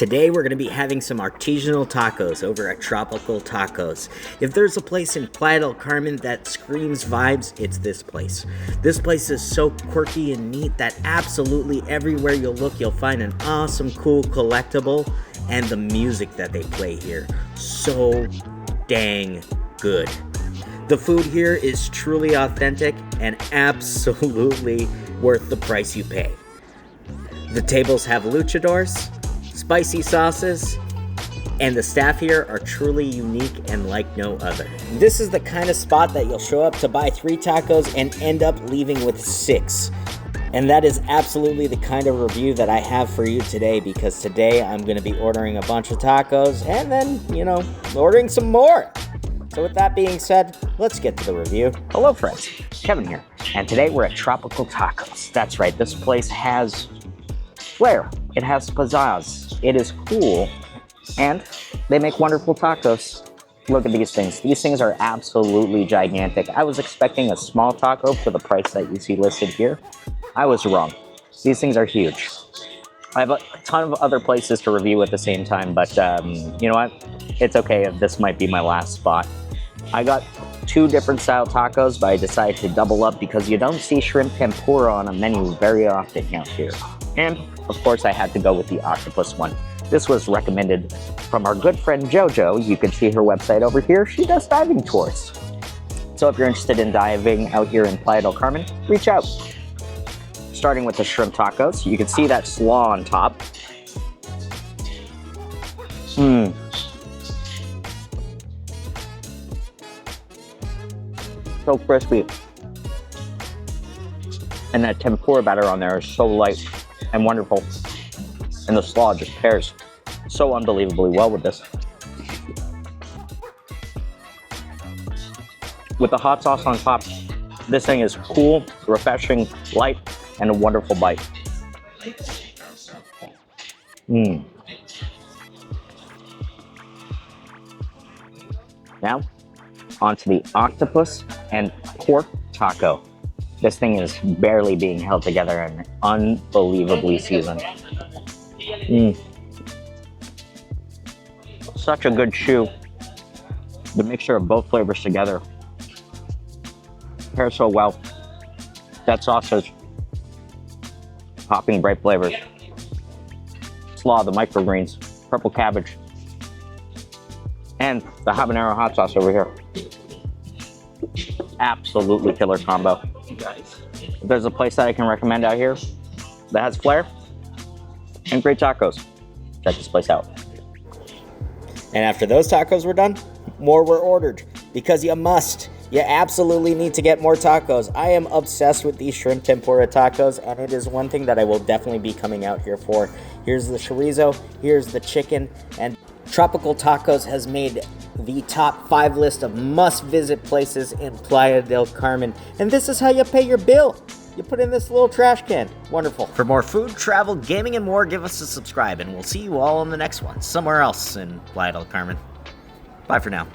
Today we're going to be having some artisanal tacos over at Tropical Tacos. If there's a place in Playa del Carmen that screams vibes, it's this place. This place is so quirky and neat that absolutely everywhere you'll look, you'll find an awesome, cool collectible, and the music that they play here, so dang good. The food here is truly authentic and absolutely worth the price you pay. The tables have luchadors, spicy sauces, and the staff here are truly unique and like no other. This is the kind of spot that you'll show up to buy 3 tacos and end up leaving with 6. And that is absolutely the kind of review that I have for you today, because today I'm going to be ordering a bunch of tacos and then, ordering some more. So with that being said, let's get to the review. Hello friends, Kevin here, and today we're at Tropical Tacos. That's right, this place has flair, it has pizzazz, it is cool, and they make wonderful tacos. Look at these things. These things are absolutely gigantic. I was expecting a small taco for the price that you see listed here. I was wrong. These things are huge. I have a ton of other places to review at the same time, but you know what? It's okay if this might be my last spot. I got 2 different style tacos, but I decided to double up because you don't see shrimp tempura on a menu very often out here. And of course I had to go with the octopus one. This was recommended from our good friend JoJo. You can see her website over here. She does diving tours. So if you're interested in diving out here in Playa del Carmen, reach out. Starting with the shrimp tacos, you can see that slaw on top. So crispy. And that tempura batter on there is so light and wonderful. And the slaw just pairs so unbelievably well with this. With the hot sauce on top, this thing is cool, refreshing, light, and a wonderful bite. Now, onto the octopus and pork taco. This thing is barely being held together and unbelievably seasoned. Such a good chew. The mixture of both flavors together pairs so well. That sausage, popping bright flavors. Slaw, the microgreens, purple cabbage, and the habanero hot sauce over here. Absolutely killer combo. If there's a place that I can recommend out here that has flair and great tacos, check this place out. And after those tacos were done, more were ordered, because you must. You absolutely need to get more tacos. I am obsessed with these shrimp tempura tacos, and it is one thing that I will definitely be coming out here for. Here's the chorizo, here's the chicken, and Tropical Tacos has made the top 5 list of must-visit places in Playa del Carmen. And this is how you pay your bill. You put in this little trash can. Wonderful. For more food, travel, gaming, and more, give us a subscribe, and we'll see you all in the next one, somewhere else in Playa del Carmen. Bye for now.